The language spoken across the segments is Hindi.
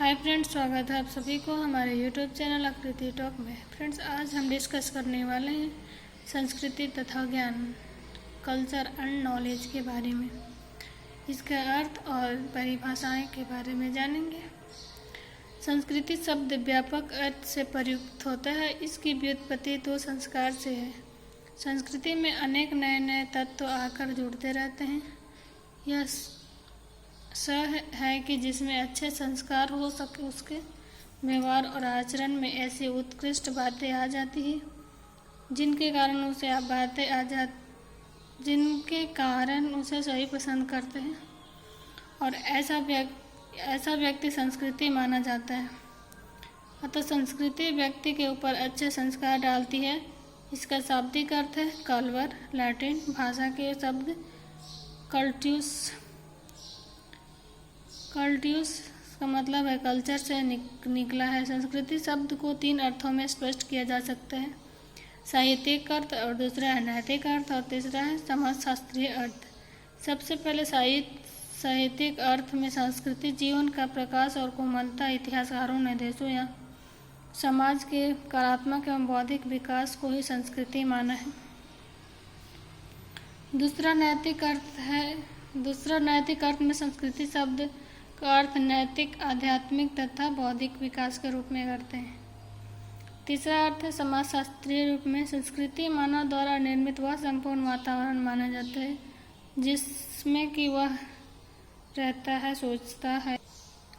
हाय फ्रेंड्स, स्वागत है आप सभी को हमारे यूट्यूब चैनल आकृति टॉक में। फ्रेंड्स, आज हम डिस्कस करने वाले हैं संस्कृति तथा ज्ञान, कल्चर एंड नॉलेज के बारे में। इसका अर्थ और परिभाषाएं के बारे में जानेंगे। संस्कृति शब्द व्यापक अर्थ से प्रयुक्त होता है। इसकी व्युत्पत्ति दो संस्कार से है। संस्कृति में अनेक नए नए तत्व आकर जुड़ते रहते हैं। यह है कि जिसमें अच्छे संस्कार हो सके उसके व्यवहार और आचरण में ऐसी उत्कृष्ट बातें आ जाती हैं जिनके कारण उसे सही पसंद करते हैं और ऐसा व्यक्ति संस्कृति माना जाता है। अतः संस्कृति व्यक्ति के ऊपर अच्छे संस्कार डालती है। इसका शाब्दिक अर्थ है कल्वर। लैटिन भाषा के शब्द कल्ट्यूस का मतलब है कल्चर से निकला है। संस्कृति शब्द को तीन अर्थों में स्पष्ट किया जा सकता है, साहित्यिक अर्थ, और दूसरा है नैतिक अर्थ, और तीसरा है समाजशास्त्रीय अर्थ। सबसे पहले साहित्यिक अर्थ में संस्कृति जीवन का प्रकाश और कोमलता इतिहासकारों ने देशों या समाज के कलात्मक एवं बौद्धिक विकास को ही संस्कृति माना है। दूसरा नैतिक अर्थ में संस्कृति शब्द का अर्थ नैतिक, आध्यात्मिक तथा बौद्धिक विकास के रूप में करते हैं। तीसरा अर्थ है समाजशास्त्रीय रूप में। संस्कृति मानव द्वारा निर्मित वह संपूर्ण वातावरण माना जाता है जिसमें कि वह रहता है, सोचता है,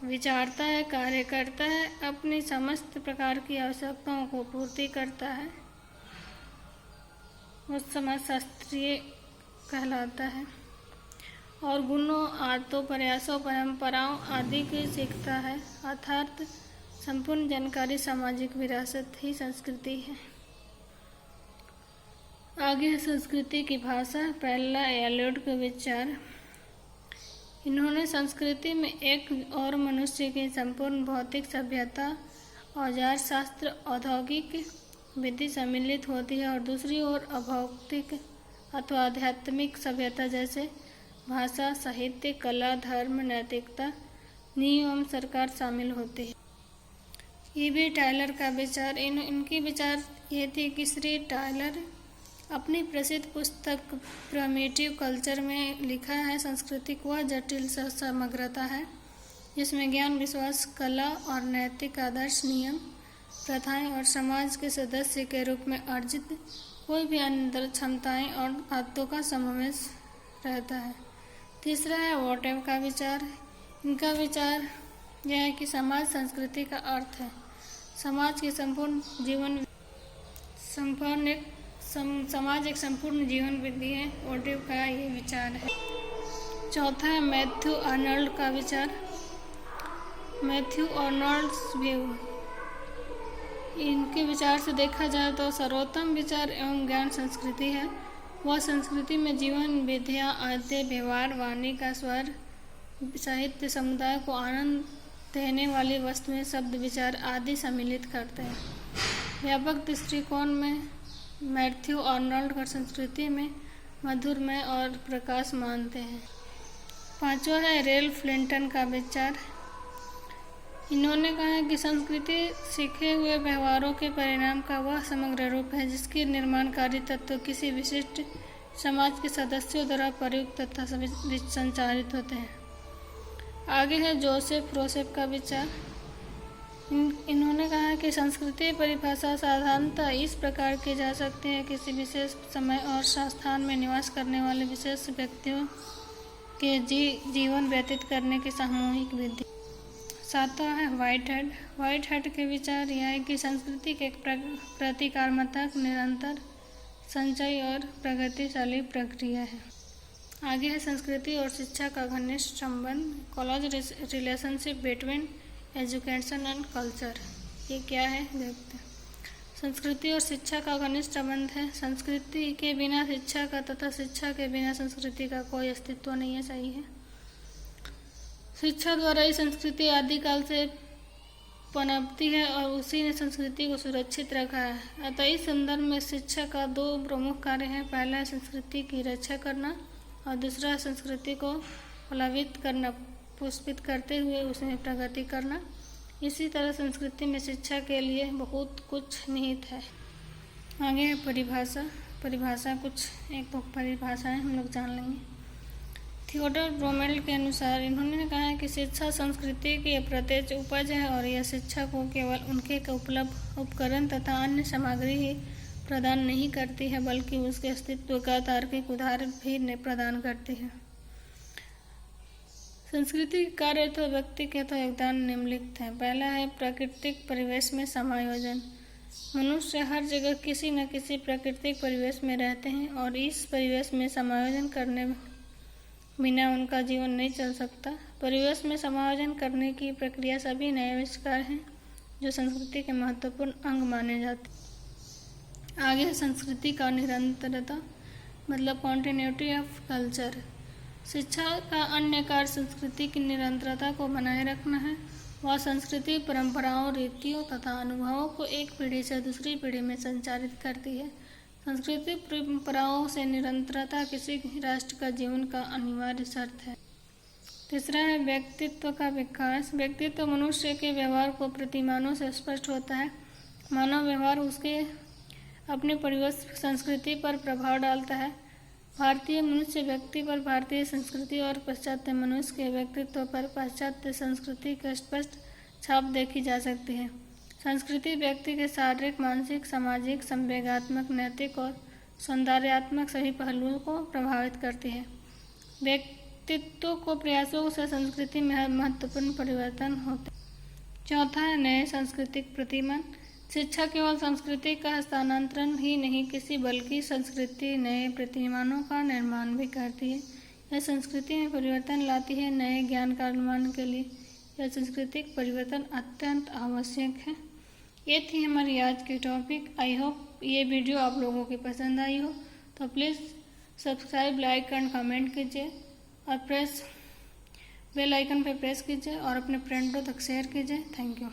विचारता है, कार्य करता है, अपनी समस्त प्रकार की आवश्यकताओं को पूर्ति करता है। वह समाजशास्त्रीय कहलाता है और गुणों, आदतों, प्रयासों, परंपराओं आदि की सीखता है। अर्थात संपूर्ण जानकारी सामाजिक विरासत ही संस्कृति है। आगे है संस्कृति की भाषा। पहला एलियट के विचार। इन्होंने संस्कृति में एक और मनुष्य की संपूर्ण भौतिक सभ्यता, औजार शास्त्र, औद्योगिक विधि सम्मिलित होती है और दूसरी ओर अभौतिक अथवा आध्यात्मिक सभ्यता जैसे भाषा, साहित्य, कला, धर्म, नैतिकता, नियम एवं सरकार शामिल होती है। ईवी टायलर का विचार। इनकी विचार ये थी कि श्री टायलर अपनी प्रसिद्ध पुस्तक प्रिमिटिव कल्चर में लिखा है, संस्कृति वह जटिल समग्रता है जिसमें ज्ञान, विश्वास, कला और नैतिक आदर्श, नियम, प्रथाएं और समाज के सदस्य के रूप में अर्जित कोई भी अंतर क्षमताएं और आदतों का समावेश रहता है। तीसरा है वोटेव का विचार। इनका विचार यह है कि समाज संस्कृति का अर्थ है समाज एक संपूर्ण जीवन विधि है। वोटेव का ये विचार है। चौथा है मैथ्यू आर्नल्ड का विचार। Matthew Arnold's view. इनके विचार से देखा जाए तो सर्वोत्तम विचार एवं ज्ञान संस्कृति है। वह संस्कृति में जीवन, विधियाँ, आदतें, व्यवहार, वाणी का स्वर, साहित्य, समुदाय को आनंद देने वाली वस्तुएं, शब्द, विचार आदि सम्मिलित करते हैं। व्यापक दृष्टिकोण में मैथ्यू आर्नल्ड को संस्कृति में मधुरमय और प्रकाश मानते हैं। पांचवा है रेल्फ लिंटन का विचार। इन्होंने कहा है कि संस्कृति सीखे हुए व्यवहारों के परिणाम का वह समग्र रूप है जिसके निर्माणकारी तत्व किसी विशिष्ट समाज के सदस्यों द्वारा प्रयुक्त तथा संचारित होते हैं। आगे है जोसेफ रोसेफ का विचार। इन्होंने कहा है कि संस्कृति परिभाषा साधारणतः इस प्रकार की जा सकती है किसी विशेष समय और स्थान में निवास करने वाले विशेष व्यक्तियों के जीवन व्यतीत करने की सामूहिक विधि। सातवां है व्हाइट हेड के विचार यह है कि संस्कृति एक प्रतिक्रियात्मक, निरंतर, संचयी और प्रगतिशाली प्रक्रिया है। आगे है संस्कृति और शिक्षा का घनिष्ठ संबंध, close relationship between education and culture. ये क्या है देखते हैं। संस्कृति और शिक्षा का घनिष्ठ संबंध है। संस्कृति के बिना शिक्षा का तथा शिक्षा के बिना संस्कृति का कोई अस्तित्व नहीं है। सही है। शिक्षा द्वारा ही संस्कृति आदिकाल से पनपती है और उसी ने संस्कृति को सुरक्षित रखा है। अतः इस संदर्भ में शिक्षा का दो प्रमुख कार्य हैं। पहला है संस्कृति की रक्षा करना और दूसरा संस्कृति को प्लावित करना, पुष्पित करते हुए उसमें प्रगति करना। इसी तरह संस्कृति में शिक्षा के लिए बहुत कुछ निहित है। आगे है परिभाषा कुछ एक दो परिभाषाएं हम लोग जान लेंगे। थियोडोर ब्रोमेल के अनुसार इन्होंने कहा है कि शिक्षा संस्कृति की प्रत्यक्ष उपज है और यह शिक्षा को केवल उनके उपलब्ध उपकरण तथा अन्य सामग्री ही प्रदान नहीं करती है, बल्कि उसके अस्तित्व का तार्किक उदाहरण भी प्रदान करती है। संस्कृति के कार्य तो व्यक्ति के तो योगदान निम्नलिखित है। पहला है प्राकृतिक परिवेश में समायोजन। मनुष्य हर जगह किसी न किसी प्राकृतिक परिवेश में रहते हैं और इस परिवेश में समायोजन करने बिना उनका जीवन नहीं चल सकता। परिवेश में समायोजन करने की प्रक्रिया सभी नए आविष्कार हैं जो संस्कृति के महत्वपूर्ण अंग माने जाते हैं। आगे है संस्कृति का निरंतरता, मतलब कॉन्टिन्यूटी ऑफ कल्चर। शिक्षा का अन्य कार्य संस्कृति की निरंतरता को बनाए रखना है। वह संस्कृति परंपराओं, रीतियों तथा अनुभवों को एक पीढ़ी से दूसरी पीढ़ी में संचारित करती है। सांस्कृतिक परंपराओं से निरंतरता किसी राष्ट्र का जीवन का अनिवार्य शर्त है। तीसरा है व्यक्तित्व का विकास। व्यक्तित्व मनुष्य के व्यवहार को प्रतिमानों से स्पष्ट होता है। मानव व्यवहार उसके अपने परिवेश संस्कृति पर प्रभाव डालता है। भारतीय मनुष्य व्यक्ति पर भारतीय संस्कृति और पाश्चात्य मनुष्य के व्यक्तित्व पर पाश्चात्य संस्कृति की स्पष्ट छाप देखी जा सकती है। संस्कृति व्यक्ति के शारीरिक, मानसिक, सामाजिक, संवेगात्मक, नैतिक और सौंदर्यात्मक सभी पहलुओं को प्रभावित करती है। व्यक्तित्व को प्रयासों से संस्कृति में महत्वपूर्ण परिवर्तन होते हैं। चौथा है नए सांस्कृतिक प्रतिमान। शिक्षा केवल संस्कृति का हस्तांतरण ही नहीं किसी बल्कि संस्कृति नए प्रतिमानों का निर्माण भी करती है। यह संस्कृति में परिवर्तन लाती है। नए ज्ञान का निर्माण के लिए यह सांस्कृतिक परिवर्तन अत्यंत आवश्यक है। ये थी हमारी आज की टॉपिक। आई होप ये वीडियो आप लोगों की पसंद आई हो, तो please subscribe, like and comment कीजिए और बेल आइकन पर प्रेस कीजिए और अपने फ्रेंडों तक शेयर कीजिए। Thank you.